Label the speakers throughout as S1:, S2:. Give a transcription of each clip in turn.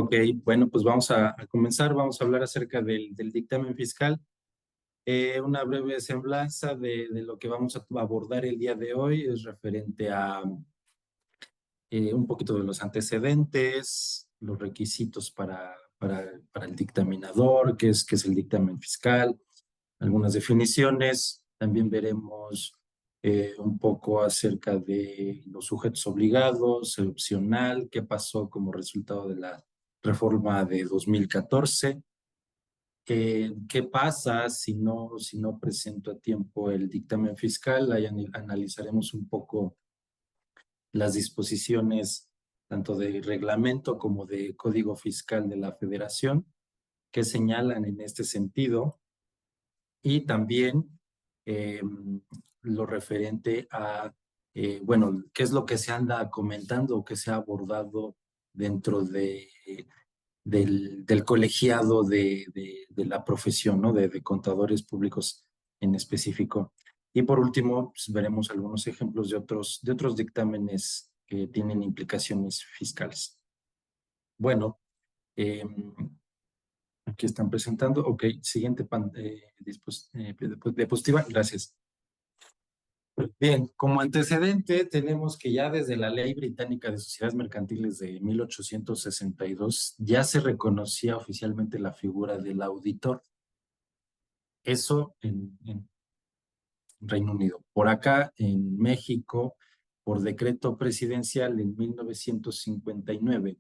S1: Ok, bueno, pues vamos a comenzar. Vamos a hablar acerca del dictamen fiscal. Una breve semblanza de lo que vamos a abordar el día de hoy es referente a un poquito de los antecedentes, los requisitos para el dictaminador, qué es el dictamen fiscal, algunas definiciones. También veremos un poco acerca de los sujetos obligados, el opcional, qué pasó como resultado de la reforma de 2014. ¿Qué pasa si no presento a tiempo el dictamen fiscal? Ahí analizaremos un poco las disposiciones tanto de reglamento como de código fiscal de la Federación que señalan en este sentido, y también eh, lo referente a, bueno, qué es lo que se anda comentando o que se ha abordado dentro del colegiado de la profesión, ¿no? De contadores públicos en específico. Y por último, pues, veremos algunos ejemplos de otros dictámenes que tienen implicaciones fiscales. Bueno, aquí están presentando. Ok, siguiente diapositiva. Gracias. Bien, como antecedente tenemos que ya desde la Ley Británica de Sociedades Mercantiles de 1862 ya se reconocía oficialmente la figura del auditor. Eso en Reino Unido. Por acá, en México, por decreto presidencial en 1959.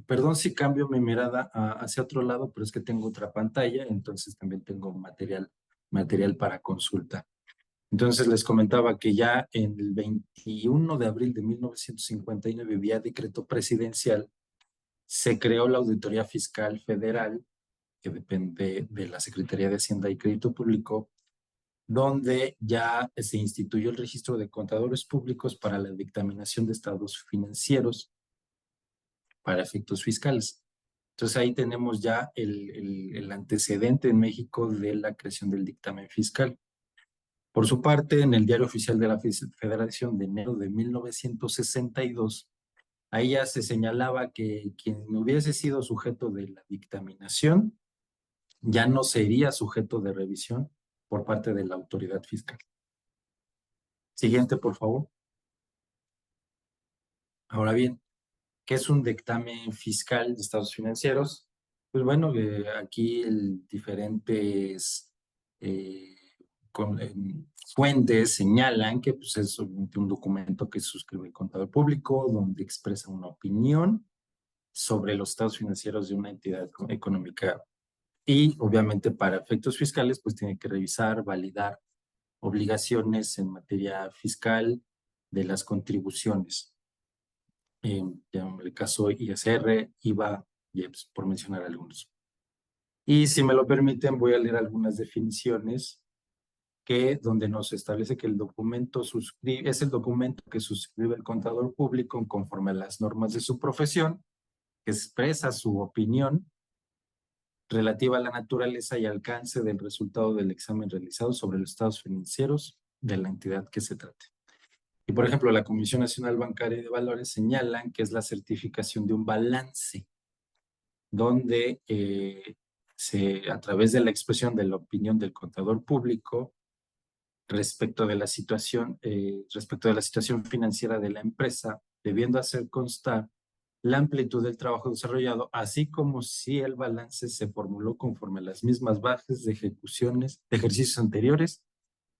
S1: Perdón si cambio mi mirada hacia otro lado, pero es que tengo otra pantalla, entonces también tengo material para consulta. Entonces les comentaba que ya en el 21 de abril de 1959, vía decreto presidencial, se creó la Auditoría Fiscal Federal, que depende de la Secretaría de Hacienda y Crédito Público, donde ya se instituyó el registro de contadores públicos para la dictaminación de estados financieros para efectos fiscales. Entonces ahí tenemos ya el antecedente en México de la creación del dictamen fiscal. Por su parte, en el Diario Oficial de la Federación de enero de 1962, ahí ya se señalaba que quien hubiese sido sujeto de la dictaminación ya no sería sujeto de revisión por parte de la autoridad fiscal. Siguiente, por favor. Ahora bien, ¿qué es un dictamen fiscal de estados financieros? Pues bueno, aquí diferentes eh, con, eh, fuentes señalan que pues, es un documento que suscribe el contador público, donde expresa una opinión sobre los estados financieros de una entidad económica. Y obviamente para efectos fiscales, pues tiene que revisar, validar obligaciones en materia fiscal de las contribuciones. En el caso ISR, IVA, IEPS, por mencionar algunos. Y si me lo permiten, voy a leer algunas definiciones donde nos establece que el documento es el documento que suscribe el contador público conforme a las normas de su profesión, que expresa su opinión relativa a la naturaleza y alcance del resultado del examen realizado sobre los estados financieros de la entidad que se trate. Y por ejemplo, la Comisión Nacional Bancaria y de Valores señalan que es la certificación de un balance, donde a través de la expresión de la opinión del contador público respecto de la situación financiera de la empresa, debiendo hacer constar la amplitud del trabajo desarrollado, así como si el balance se formuló conforme a las mismas bases de ejecuciones de ejercicios anteriores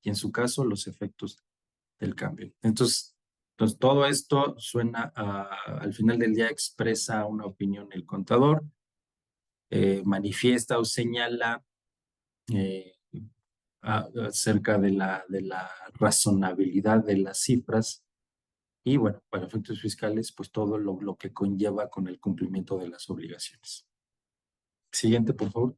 S1: y en su caso los efectos del cambio. Entonces todo esto suena al final del día expresa una opinión el contador, manifiesta o señala acerca de la razonabilidad de las cifras y bueno, para efectos fiscales, pues todo lo que conlleva con el cumplimiento de las obligaciones. Siguiente, por favor.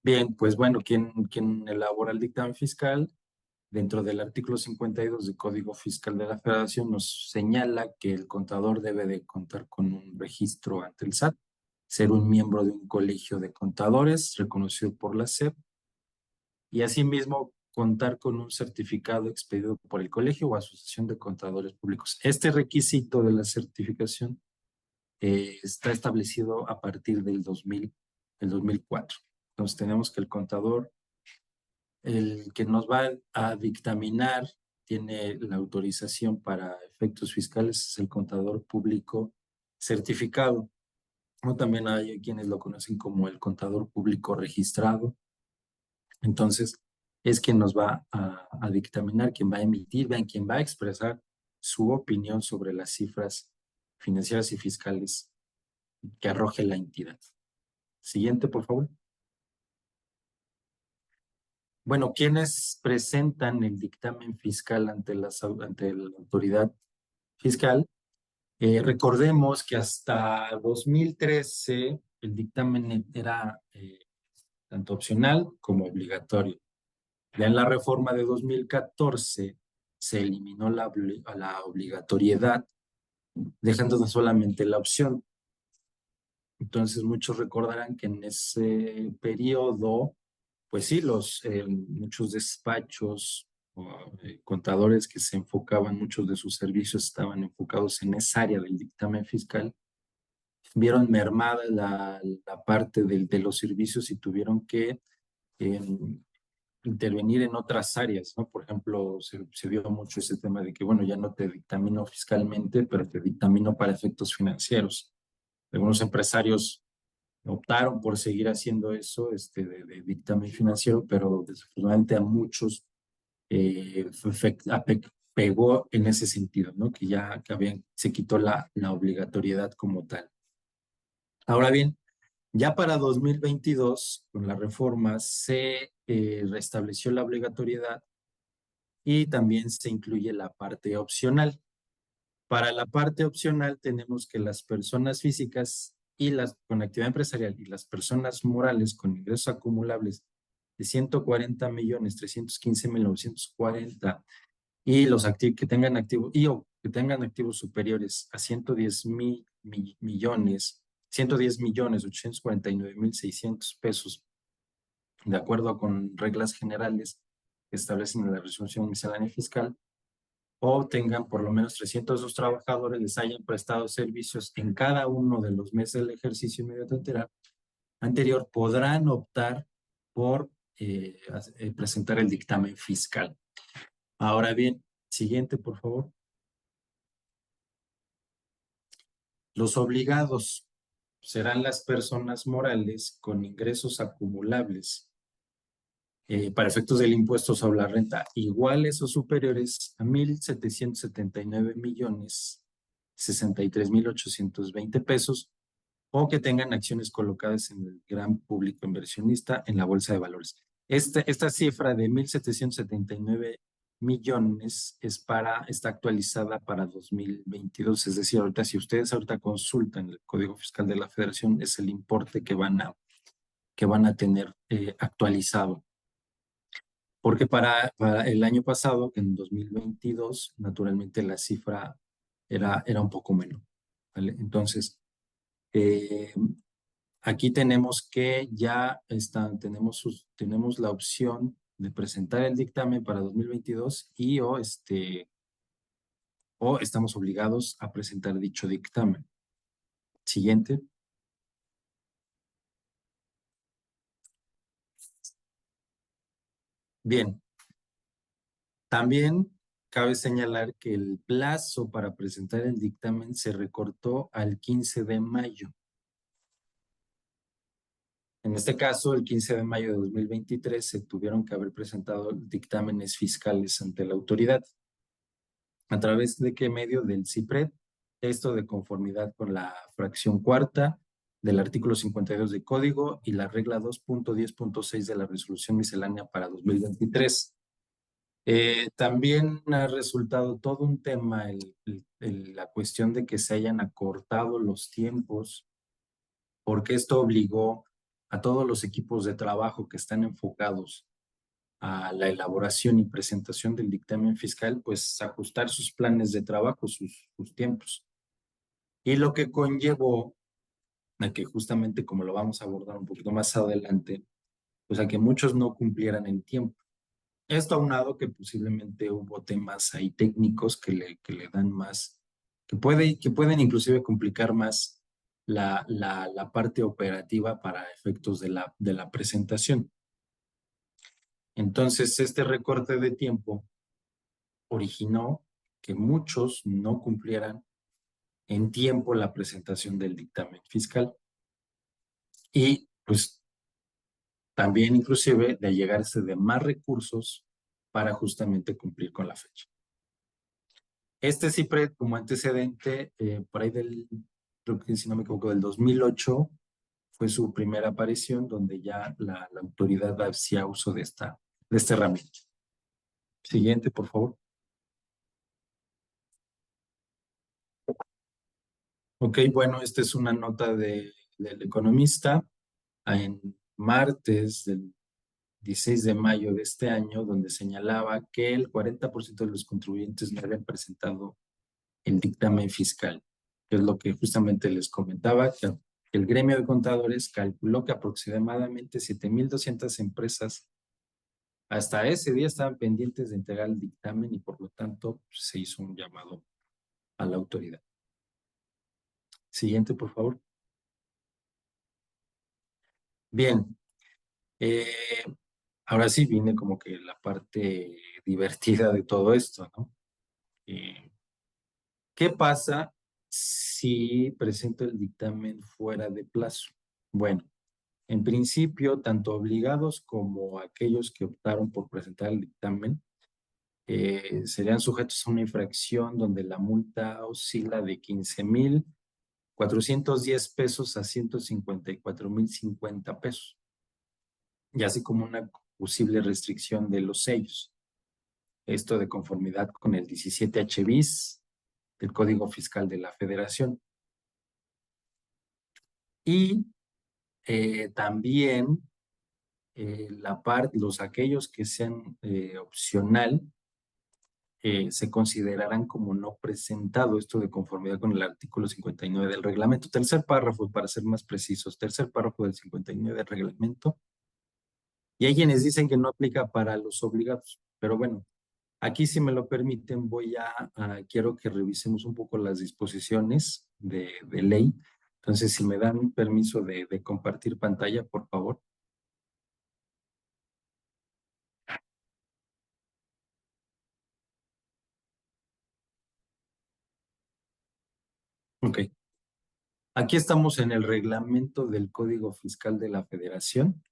S1: Bien, pues bueno, ¿quién elabora el dictamen fiscal? Dentro del artículo 52 del Código Fiscal de la Federación nos señala que el contador debe de contar con un registro ante el SAT, ser un miembro de un colegio de contadores reconocido por la SEP y asimismo contar con un certificado expedido por el colegio o asociación de contadores públicos. Este requisito de la certificación está establecido a partir del 2004. Entonces tenemos que el contador, el que nos va a dictaminar, tiene la autorización para efectos fiscales, es el contador público certificado. O también hay quienes lo conocen como el contador público registrado. Entonces, es quien nos va a dictaminar, quien va a emitir, quien va a expresar su opinión sobre las cifras financieras y fiscales que arroje la entidad. Siguiente, por favor. Bueno, quienes presentan el dictamen fiscal ante la autoridad fiscal. Recordemos que hasta 2013 el dictamen era tanto opcional como obligatorio. Ya en la reforma de 2014 se eliminó la obligatoriedad, dejando solamente la opción. Entonces muchos recordarán que en ese periodo, pues sí, muchos despachos o contadores que se enfocaban, muchos de sus servicios estaban enfocados en esa área del dictamen fiscal, vieron mermada la parte de los servicios y tuvieron que eh, intervenir en otras áreas, ¿no? Por ejemplo, se vio mucho ese tema de que, bueno, ya no te dictamino fiscalmente, pero te dictamino para efectos financieros. Algunos empresarios optaron por seguir haciendo eso, de dictamen financiero, pero desafortunadamente a muchos pegó en ese sentido, ¿no? Que ya se quitó la obligatoriedad como tal. Ahora bien, ya para 2022, con la reforma, se restableció la obligatoriedad y también se incluye la parte opcional. Para la parte opcional tenemos que las personas físicas y las con actividad empresarial y las personas morales con ingresos acumulables de 140,315,940 y los que tengan activos que tengan activos superiores a 110,849,600 pesos, de acuerdo con reglas generales que establecen en la resolución miscelánea fiscal, o tengan por lo menos 302 trabajadores, les hayan prestado servicios en cada uno de los meses del ejercicio inmediato anterior, podrán optar por presentar el dictamen fiscal. Ahora bien, siguiente, por favor. Los obligados serán las personas morales con ingresos acumulables para efectos del impuesto sobre la renta iguales o superiores a 1,779,063,820 pesos o que tengan acciones colocadas en el gran público inversionista en la bolsa de valores. Esta cifra de 1,779 millones está actualizada para 2022, es decir, ahorita si ustedes ahorita consultan el Código Fiscal de la Federación, es el importe que van a tener actualizado. Porque para el año pasado, en 2022, naturalmente la cifra era un poco menor, ¿vale? Entonces, aquí tenemos que ya tenemos la opción de presentar el dictamen para 2022 o estamos obligados a presentar dicho dictamen. Siguiente. Bien. También cabe señalar que el plazo para presentar el dictamen se recortó al 15 de mayo. En este caso, el 15 de mayo de 2023 se tuvieron que haber presentado dictámenes fiscales ante la autoridad. ¿A través de qué medio? Del CIPRED. Esto de conformidad con la fracción cuarta del artículo 52 del Código y la regla 2.10.6 de la resolución miscelánea para 2023. También ha resultado todo un tema la cuestión de que se hayan acortado los tiempos, porque esto obligó a todos los equipos de trabajo que están enfocados a la elaboración y presentación del dictamen fiscal, pues ajustar sus planes de trabajo, sus tiempos. Y lo que conllevó a que justamente, como lo vamos a abordar un poquito más adelante, pues a que muchos no cumplieran en tiempo. Esto aunado que posiblemente hubo temas ahí técnicos que le dan más, que pueden inclusive complicar más la parte operativa para efectos de la presentación. Entonces, este recorte de tiempo originó que muchos no cumplieran en tiempo la presentación del dictamen fiscal y pues también inclusive de llegarse de más recursos para justamente cumplir con la fecha. Este CIPRED como antecedente, por ahí creo que si no me equivoco, del 2008 fue su primera aparición donde ya la autoridad hacía uso de esta herramienta. Siguiente, por favor. Ok, bueno, esta es una nota del Economista en martes del 16 de mayo de este año, donde señalaba que el 40% de los contribuyentes no habían presentado el dictamen fiscal, que es lo que justamente les comentaba, que el gremio de contadores calculó que aproximadamente 7,200 empresas hasta ese día estaban pendientes de entregar el dictamen y por lo tanto se hizo un llamado a la autoridad. Siguiente, por favor. Bien, eh, ahora sí viene como que la parte divertida de todo esto, ¿no? ¿Qué pasa si presento el dictamen fuera de plazo? Bueno, en principio, tanto obligados como aquellos que optaron por presentar el dictamen serían sujetos a una infracción donde la multa oscila de 15,410 pesos a 154,050 pesos, y así como una posible restricción de los sellos. Esto de conformidad con el 17H bis del Código Fiscal de la Federación. Y también aquellos que sean opcional se considerarán como no presentado, esto de conformidad con el artículo 59 del reglamento. Tercer párrafo, para ser más precisos, tercer párrafo del 59 del reglamento. Y hay quienes dicen que no aplica para los obligados, pero bueno, aquí si me lo permiten quiero que revisemos un poco las disposiciones de ley. Entonces, si me dan permiso de compartir pantalla, por favor. Ok. Aquí estamos en el reglamento del Código Fiscal de la Federación,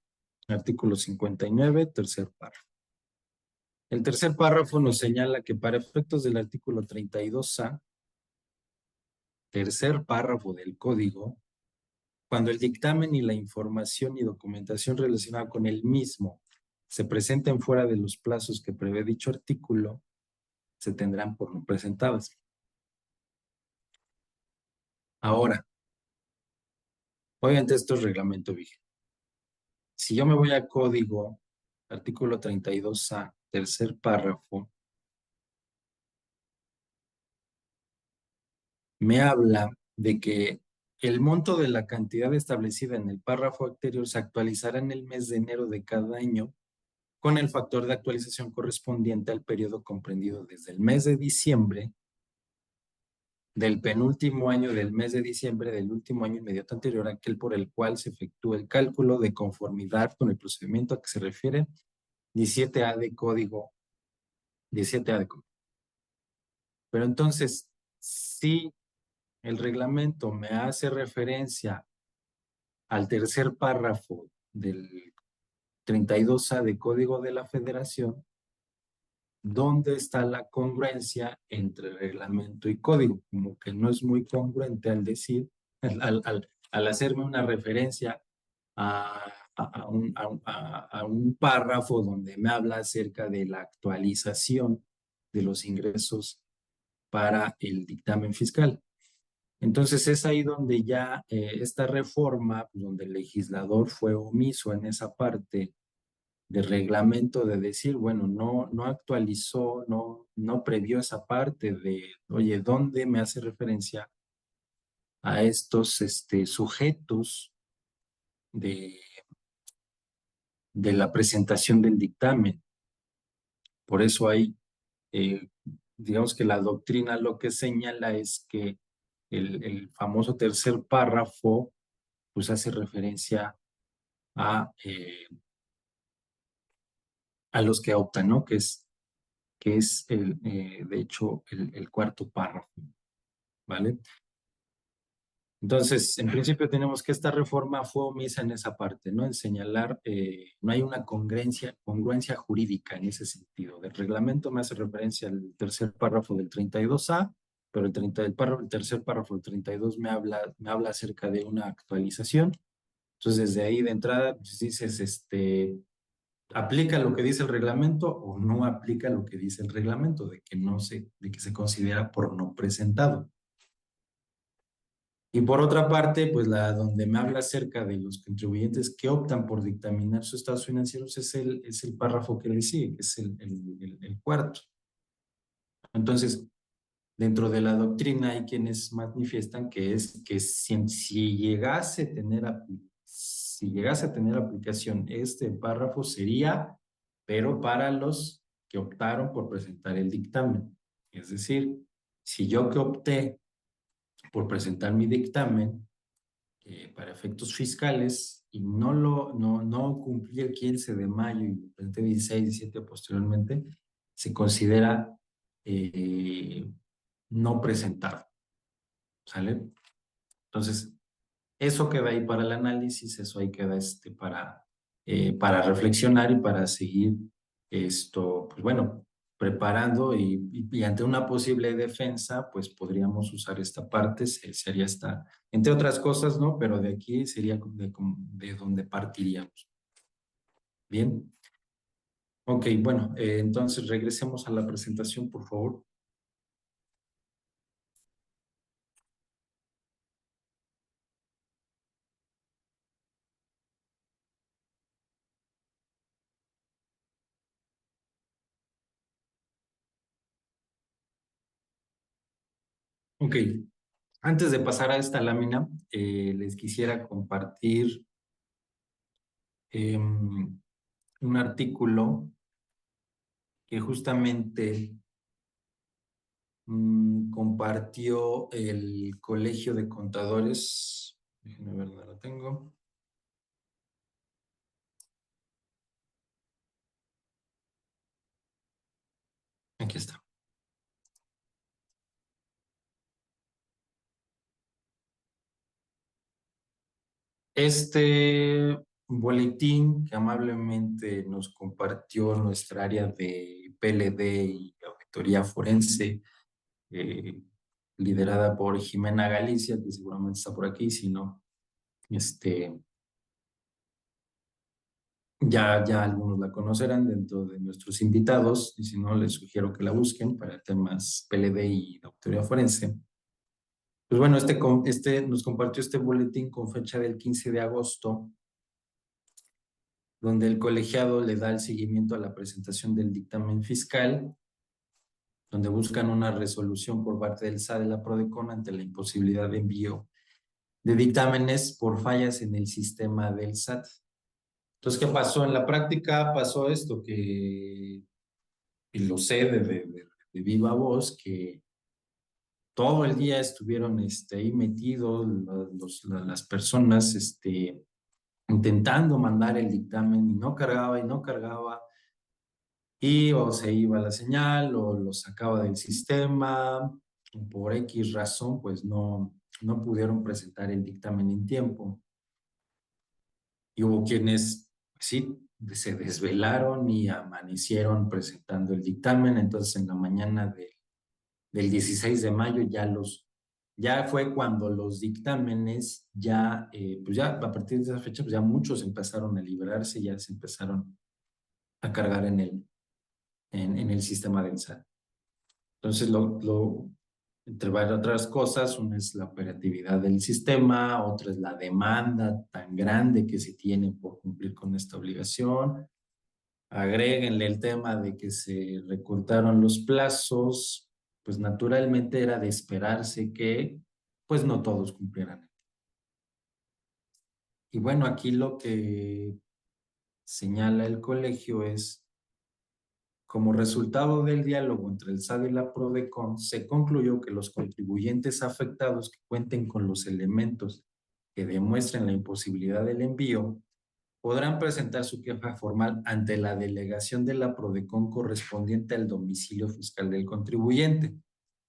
S1: artículo 59, tercer párrafo. El tercer párrafo nos señala que para efectos del artículo 32A, tercer párrafo del Código, cuando el dictamen y la información y documentación relacionada con el mismo se presenten fuera de los plazos que prevé dicho artículo, se tendrán por no presentadas. Ahora, obviamente esto es reglamento vigente. Si yo me voy a código, artículo 32A, tercer párrafo, me habla de que el monto de la cantidad establecida en el párrafo anterior se actualizará en el mes de enero de cada año con el factor de actualización correspondiente al periodo comprendido desde el mes de diciembre del penúltimo año del mes de diciembre del último año inmediato anterior a aquel por el cual se efectúa el cálculo de conformidad con el procedimiento a que se refiere 17A de código, 17A de código. Pero entonces, si el reglamento me hace referencia al tercer párrafo del 32A de Código de la Federación, ¿dónde está la congruencia entre reglamento y código? Como que no es muy congruente al decir, al hacerme una referencia a un párrafo donde me habla acerca de la actualización de los ingresos para el dictamen fiscal. Entonces es ahí donde ya esta reforma, donde el legislador fue omiso en esa parte de reglamento de decir, bueno, no actualizó, no previó esa parte de, oye, ¿dónde me hace referencia a estos sujetos de, de la presentación del dictamen? Por eso hay, digamos que la doctrina lo que señala es que el famoso tercer párrafo pues hace referencia a los que optan, ¿no? Que es de hecho, el cuarto párrafo, ¿vale? Entonces, en principio tenemos que esta reforma fue omisa en esa parte, ¿no? En señalar, no hay una congruencia jurídica en ese sentido. El reglamento me hace referencia al tercer párrafo del 32A, pero el tercer párrafo del 32 me habla acerca de una actualización. Entonces, desde ahí de entrada, pues dices, ¿aplica lo que dice el reglamento o no aplica lo que dice el reglamento? De que se considera por no presentado. Y por otra parte, pues donde me habla acerca de los contribuyentes que optan por dictaminar sus estados financieros es el párrafo que le sigue, que es el cuarto. Entonces, dentro de la doctrina hay quienes manifiestan que es que si llegase a tener aplicación este párrafo sería, pero para los que optaron por presentar el dictamen. Es decir, si yo que opté por presentar mi dictamen, para efectos fiscales y no cumplí el 15 de mayo y presenté 16, 17 posteriormente, se considera no presentado, ¿sale? Entonces, eso queda ahí para el análisis, eso ahí queda para reflexionar y para seguir pues bueno, preparando y ante una posible defensa, pues podríamos usar esta parte, sería entre otras cosas, ¿no? Pero de aquí sería de donde partiríamos. Bien. Ok, bueno, entonces regresemos a la presentación, por favor. Ok, antes de pasar a esta lámina, les quisiera compartir un artículo que justamente compartió el Colegio de Contadores. Déjenme ver dónde lo tengo. Aquí está. Este boletín que amablemente nos compartió nuestra área de PLD y Auditoría Forense, eh, liderada por Jimena Galicia, que seguramente está por aquí, si no, ya algunos la conocerán dentro de nuestros invitados, y si no, les sugiero que la busquen para temas PLD y Auditoría Forense. Pues bueno, nos compartió este boletín con fecha del 15 de agosto, donde el colegiado le da el seguimiento a la presentación del dictamen fiscal, donde buscan una resolución por parte del SAT de la PRODECON ante la imposibilidad de envío de dictámenes por fallas en el sistema del SAT. Entonces, ¿qué pasó? En la práctica pasó esto, y lo sé de viva voz, que todo el día estuvieron ahí metidos las personas intentando mandar el dictamen y no cargaba y no cargaba, y o se iba la señal o lo sacaba del sistema, por X razón, pues no pudieron presentar el dictamen en tiempo. Y hubo quienes, sí, se desvelaron y amanecieron presentando el dictamen. Entonces, en la mañana del 16 de mayo ya fue cuando los dictámenes pues ya a partir de esa fecha, pues ya muchos empezaron a liberarse, ya se empezaron a cargar en el sistema del SAT. Entonces, entre varias otras cosas, una es la operatividad del sistema, otra es la demanda tan grande que se tiene por cumplir con esta obligación. Agréguenle el tema de que se recortaron los plazos, pues naturalmente era de esperarse que pues no todos cumplieran. Y bueno, aquí lo que señala el colegio es Como resultado del diálogo entre el SAT y la PRODECON, se concluyó que los contribuyentes afectados que cuenten con los elementos que demuestren la imposibilidad del envío podrán presentar su queja formal ante la delegación de la PRODECON correspondiente al domicilio fiscal del contribuyente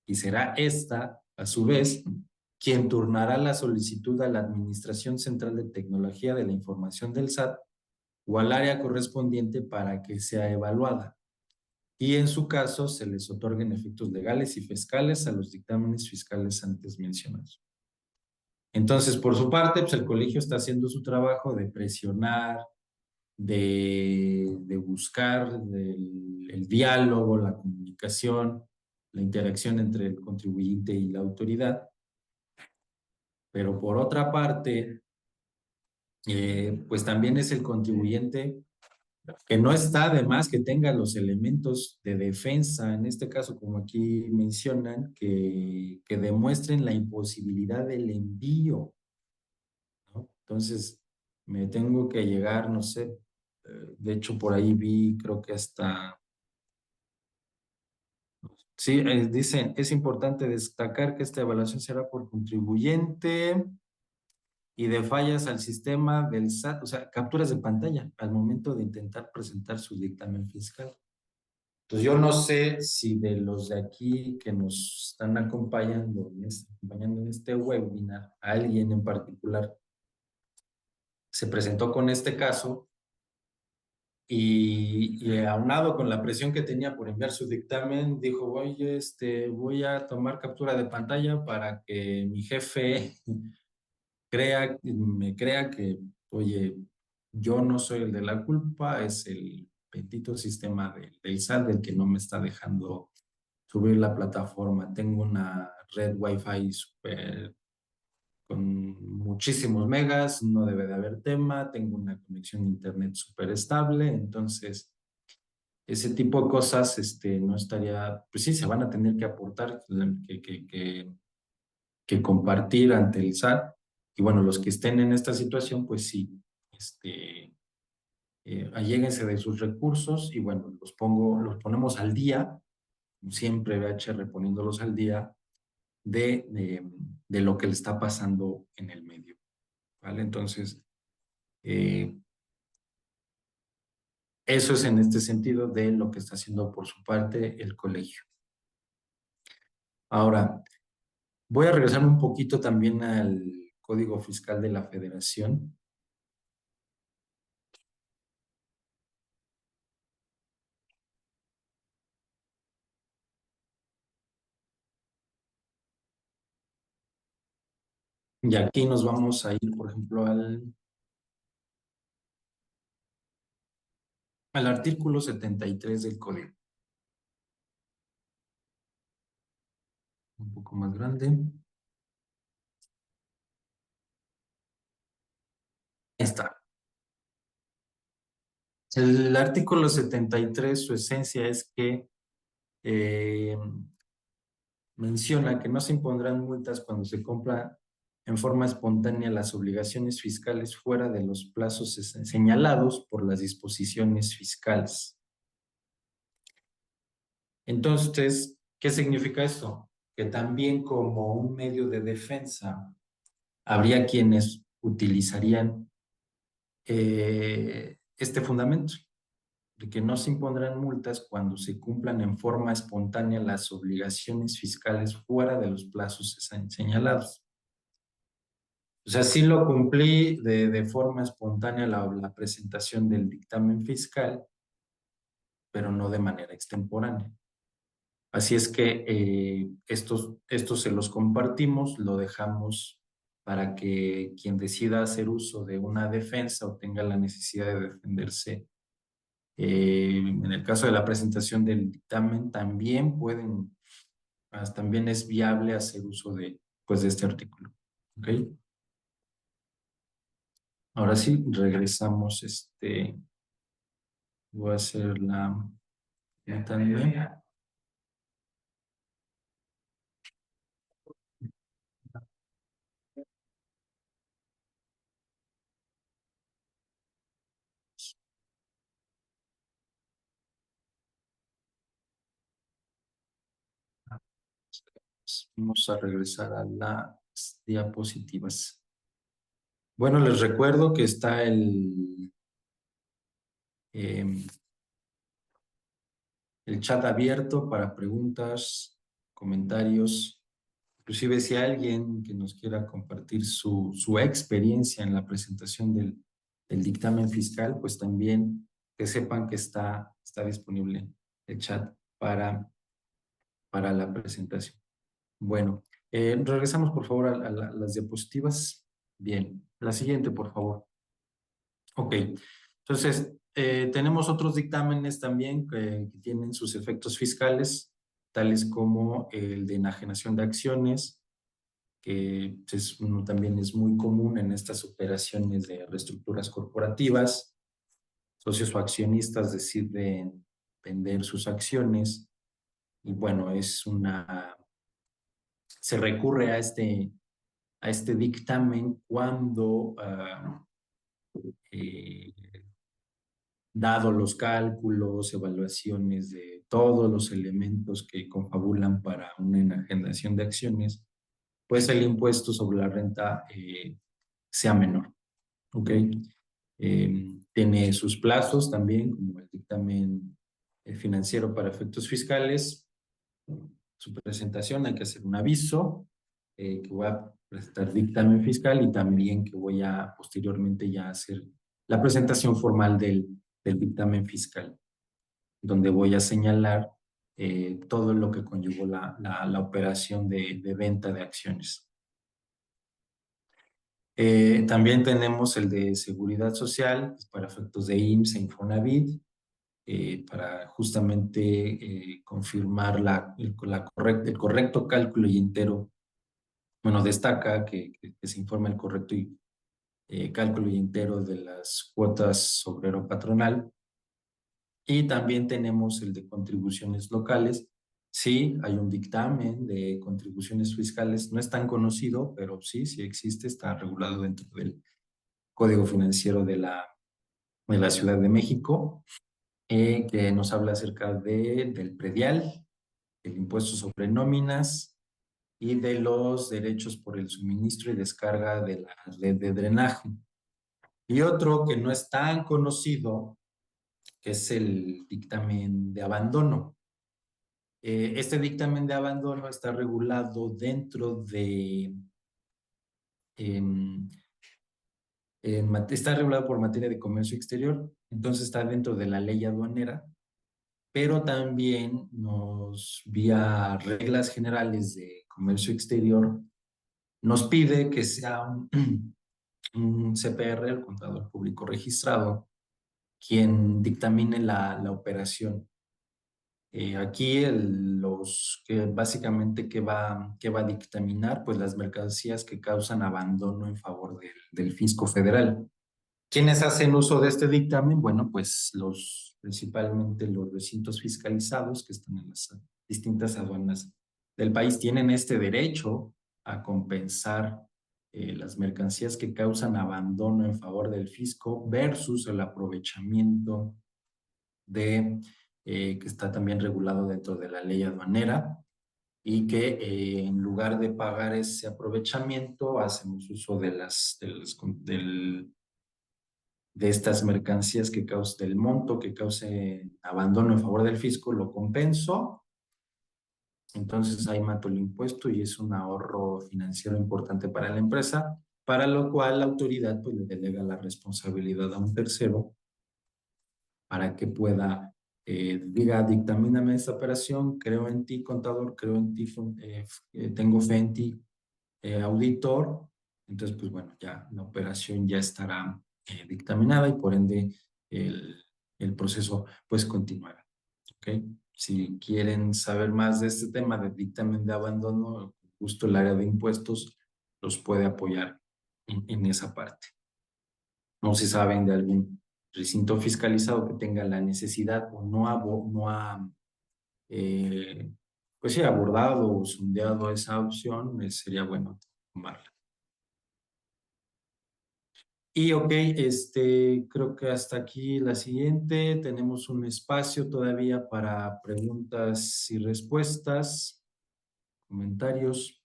S1: y será esta, a su vez, quien turnará la solicitud a la Administración Central de Tecnología de la Información del SAT o al área correspondiente para que sea evaluada. Y en su caso se les otorguen efectos legales y fiscales a los dictámenes fiscales antes mencionados. Entonces, por su parte, pues el colegio está haciendo su trabajo de presionar, de buscar el diálogo, la comunicación, la interacción entre el contribuyente y la autoridad. Pero por otra parte, pues también es el contribuyente que no está de más que tenga los elementos de defensa, en este caso, como aquí mencionan, que demuestren la imposibilidad del envío, ¿no? Entonces, me tengo que llegar, no sé, de hecho por ahí vi, creo que hasta, sí, dicen, es importante destacar que esta evaluación será por contribuyente y de fallas al sistema del SAT, o sea, capturas de pantalla al momento de intentar presentar su dictamen fiscal. Entonces, yo no sé si de los de aquí que nos están acompañando en este webinar, alguien en particular se presentó con este caso y aunado con la presión que tenía por enviar su dictamen, dijo, oye, voy a tomar captura de pantalla para que mi jefe me crea que, oye, yo no soy el de la culpa, es el bendito sistema del SAT el que no me está dejando subir la plataforma. Tengo una red Wi-Fi super, con muchísimos megas, no debe de haber tema, tengo una conexión a internet súper estable, entonces ese tipo de cosas no estaría, pues sí, se van a tener que aportar, que compartir ante el SAT. Y bueno, los que estén en esta situación, pues sí, alléguense de sus recursos y bueno, los ponemos al día, siempre BH reponiéndolos al día de lo que le está pasando en el medio, ¿vale? Entonces, eh, eso es en este sentido de lo que está haciendo por su parte el colegio. Ahora, voy a regresar un poquito también al Código Fiscal de la Federación. Y aquí nos vamos a ir, por ejemplo, al artículo 73 del código. Un poco más grande. Ahí está. El artículo 73, su esencia es que eh, menciona que no se impondrán multas cuando se compra en forma espontánea las obligaciones fiscales fuera de los plazos señalados por las disposiciones fiscales. Entonces, ¿qué significa esto? Que también como un medio de defensa habría quienes utilizarían este fundamento de que no se impondrán multas cuando se cumplan en forma espontánea las obligaciones fiscales fuera de los plazos señalados. O sea, sí lo cumplí de forma espontánea la presentación del dictamen fiscal, pero no de manera extemporánea. Así es que estos se los compartimos, lo dejamos para que quien decida hacer uso de una defensa o tenga la necesidad de defenderse. En el caso de la presentación del dictamen, también es viable hacer uso pues, de este artículo. ¿Ok? Ahora sí, regresamos. Voy a hacer también. Vamos a regresar a las diapositivas. Bueno, les recuerdo que está em, el chat abierto para preguntas, comentarios. Inclusive si hay alguien que nos quiera compartir su experiencia en la presentación del dictamen fiscal, pues también que sepan que está disponible el chat para la presentación. Bueno, regresamos por favor a las diapositivas. Bien, la siguiente, por favor. Ok, entonces tenemos otros dictámenes también que tienen sus efectos fiscales, tales como el de enajenación de acciones, que también es muy común en estas operaciones de reestructuras corporativas. Socios o accionistas deciden vender sus acciones y bueno, se recurre a este dictamen cuando, eh, dado los cálculos, evaluaciones de todos los elementos que confabulan para una enajenación de acciones, pues el impuesto sobre la renta sea menor. ¿Ok? Tiene sus plazos también, como el dictamen financiero para efectos fiscales. Su presentación hay que hacer un aviso, que voy a presentar dictamen fiscal y también que voy a posteriormente ya hacer la presentación formal del dictamen fiscal, donde voy a señalar todo lo que conllevó la operación de venta de acciones. También tenemos el de seguridad social para efectos de IMSS e Infonavit, para justamente confirmar el correcto cálculo y entero. Bueno, destaca que se informa el correcto cálculo y entero de las cuotas obrero patronal. Y también tenemos el de contribuciones locales. Sí, hay un dictamen de contribuciones fiscales, no es tan conocido, pero sí existe, está regulado dentro del Código Financiero de la Ciudad de México, que nos habla acerca del predial, el impuesto sobre nóminas y de los derechos por el suministro y descarga de la red de drenaje. Y otro que no es tan conocido, que es el dictamen de abandono. Este dictamen de abandono está regulado dentro de... em, está regulado por materia de comercio exterior, entonces está dentro de la ley aduanera, pero también vía reglas generales de comercio exterior, nos pide que sea un CPR, el contador público registrado, quien dictamine la operación. Aquí los que básicamente que va a dictaminar, pues las mercancías que causan abandono en favor del fisco federal. ¿Quiénes hacen uso de este dictamen? Bueno, pues principalmente los recintos fiscalizados que están en las distintas aduanas del país tienen este derecho a compensar las mercancías que causan abandono en favor del fisco versus el aprovechamiento que está también regulado dentro de la ley aduanera y que en lugar de pagar ese aprovechamiento hacemos uso de estas mercancías del monto que cause abandono en favor del fisco, lo compenso. Entonces ahí mato el impuesto y es un ahorro financiero importante para la empresa, para lo cual la autoridad pues le delega la responsabilidad a un tercero para que pueda, diga, dictamíname esta operación, creo en ti, contador, creo en ti, tengo fe en ti, auditor. Entonces, pues bueno, ya la operación ya estará dictaminada y por ende el proceso pues continuará. ¿Ok? Si quieren saber más de este tema de dictamen de abandono, justo el área de impuestos los puede apoyar en esa parte. No se saben de algún recinto fiscalizado que tenga la necesidad o no ha pues sí, abordado o sondeado esa opción, sería bueno tomarla. Y ok, creo que hasta aquí la siguiente. Tenemos un espacio todavía para preguntas y respuestas. comentarios.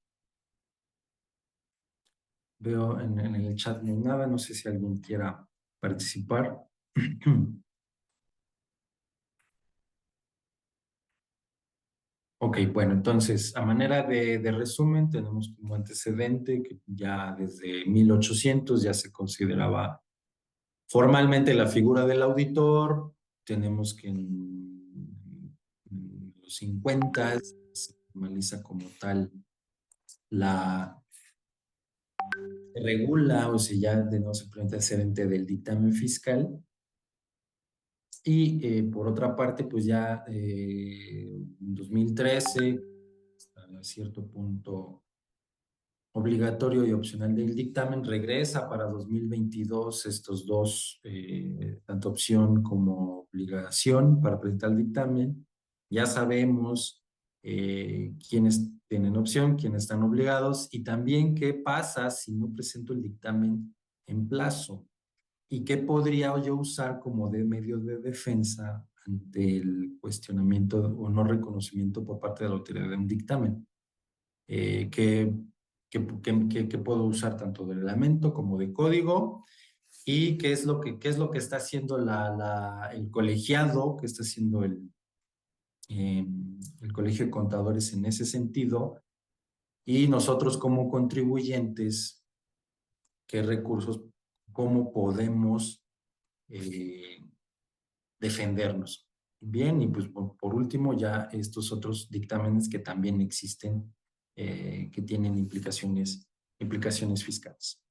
S1: Veo en el chat no hay nada, no sé si alguien quiera participar. Ok, bueno, entonces, a manera de resumen, tenemos como antecedente que ya desde 1800 ya se consideraba formalmente la figura del auditor. Tenemos que en los 50 se formaliza como tal la se regula, o sea, ya tenemos el antecedente del dictamen fiscal. Y por otra parte, pues ya en 2013, a cierto punto obligatorio y opcional del dictamen, regresa para 2022 estos dos, tanto opción como obligación para presentar el dictamen. Ya sabemos quiénes tienen opción, quiénes están obligados y también qué pasa si no presento el dictamen en plazo y qué podría yo usar como de medio de defensa ante el cuestionamiento o no reconocimiento por parte de la autoridad de un dictamen. Que que puedo usar tanto de reglamento como de código y qué es lo que está haciendo el colegiado, qué está haciendo el colegio de contadores en ese sentido y nosotros como contribuyentes, qué recursos, cómo podemos eh, defendernos. Bien, y pues por último ya estos otros dictámenes que también existen, que tienen implicaciones fiscales.